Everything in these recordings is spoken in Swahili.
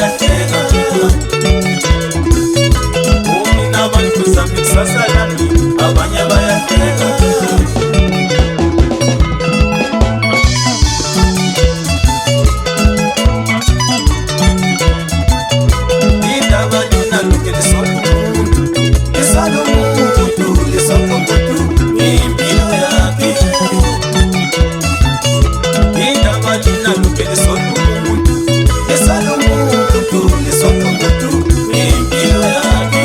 bayathenga umina abantu zami kusasa yami abanye bayathenga indaba lina lonke lisomuntu lisalomuntu lisomuntu impilo yakhe indaba lina lonke lisomuntu lisalomuntu lisomuntu impilo yakhe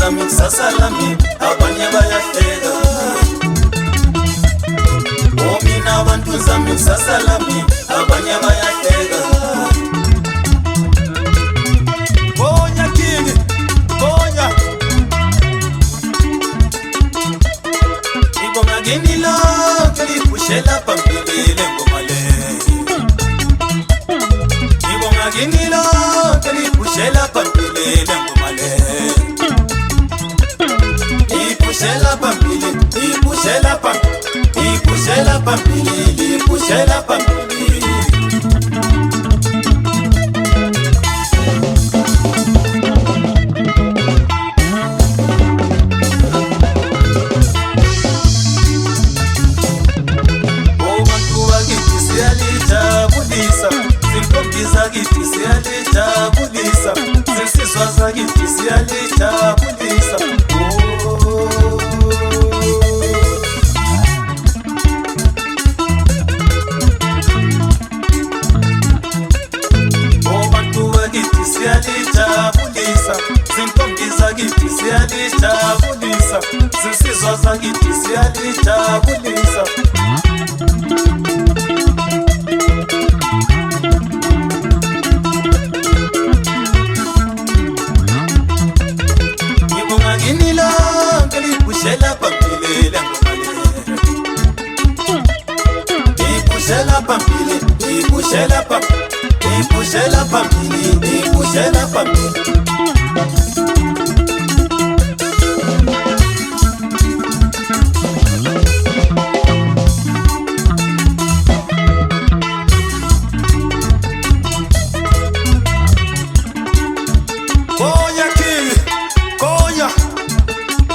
zami kusasa lami abanye bayahleka. Mina abantu zami kusasa lami abanye bayahleka. Gonya king, gonya ingoma gini lo kelipushela phambili ngoma le. Ingoma gini lo kelipushela phambili ngoma le. Ipushela phambili, ipushela phambili, ipushela phambili, ipushela phambili. Zakithi siyalithabulisa, sesizwa zakithi siyalithabulisa. Bantu bakithi siyalithabulisa, zintombi zakithi siyalithabulisa, sesizwa zakithi siyalithabulisa. Ipushela phambili ngoma le. Ipushela phambili, ipushela phambili, ipushela phambili, ipushela phambili. Gonya king, gonya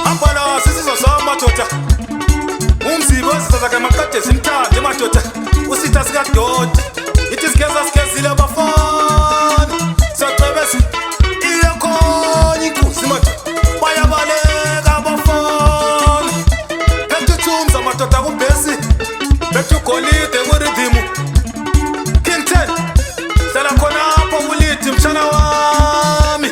Ampala sisizo madoda. Umzibo sizazake makade simthande madoda. Usitha sikadoda. Ithi sigeza sigezile abafana. Sacebeza iyakhona inkuzi madoda. Bayabaleka abafana. Bethuthumza madoda kubhesi. Bethugolide kuridhimu. King 10. Hlala khona apho ulithi mshana wami.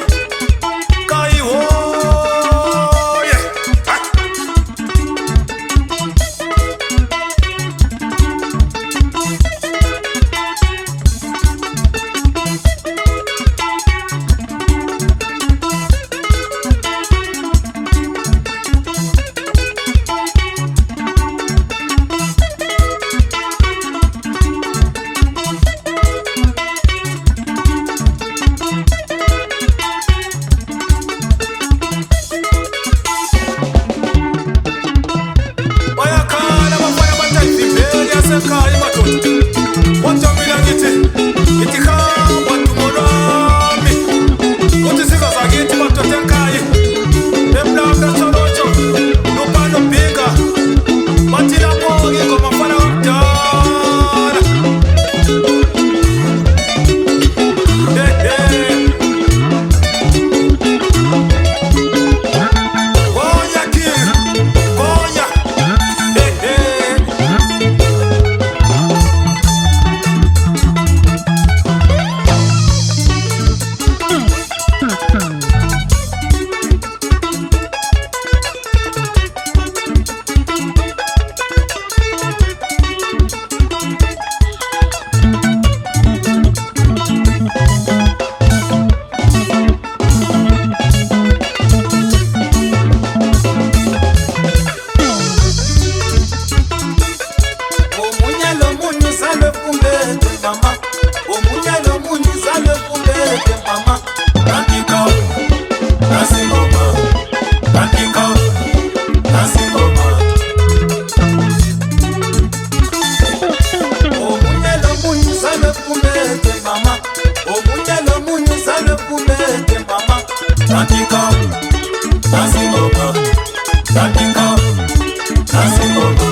Ekhaya madoda, wajamila ngithi khamba Ntumolwami, uthi sizwa zakithi madoda ekhaya, eMlanga Tholotsho, noPhalo Bhinga, bathi lapho-ke ingoma mfana wakudala. Gonya king, gonya, mama, omunyalo munyu zale kumbeke mama. Katika, nasingoma, katika, nasingoma. Omunyalo munyu zale kumbeke mama, omunyalo munyu zale kumbeke mama. Katika, nasingoma, katika, nasingoma.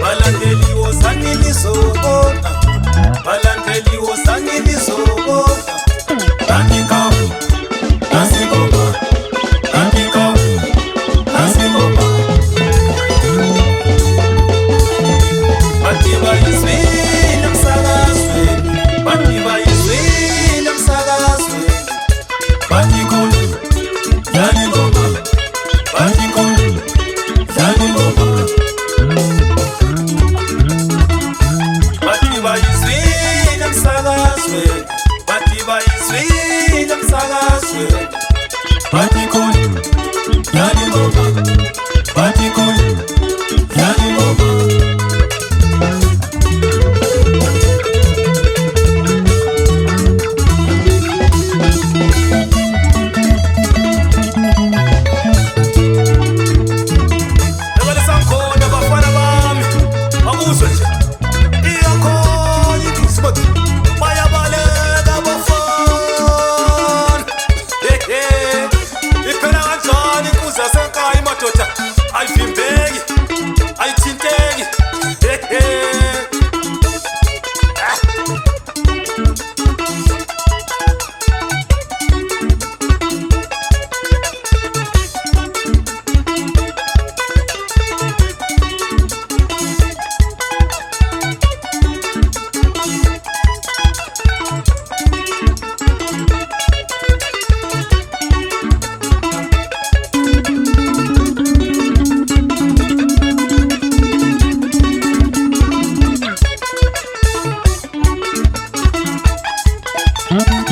Balandeli wozani lisokota bani bizobonga, bani kawu, nasi ngoma, bani kawu, nasi ngoma. Bani bayizwile emsakazweni, bani bayizwile emsakazweni, bani khulu, yani ngoma, bani khulu, yani ngoma. Bani bayizwile emsakazweni, bani bayizwile emsakazweni, bani khulu, yani ngoma, bani khulu, yani ngoma. Ayivimbeki, ayithinteki, Mm-hmm.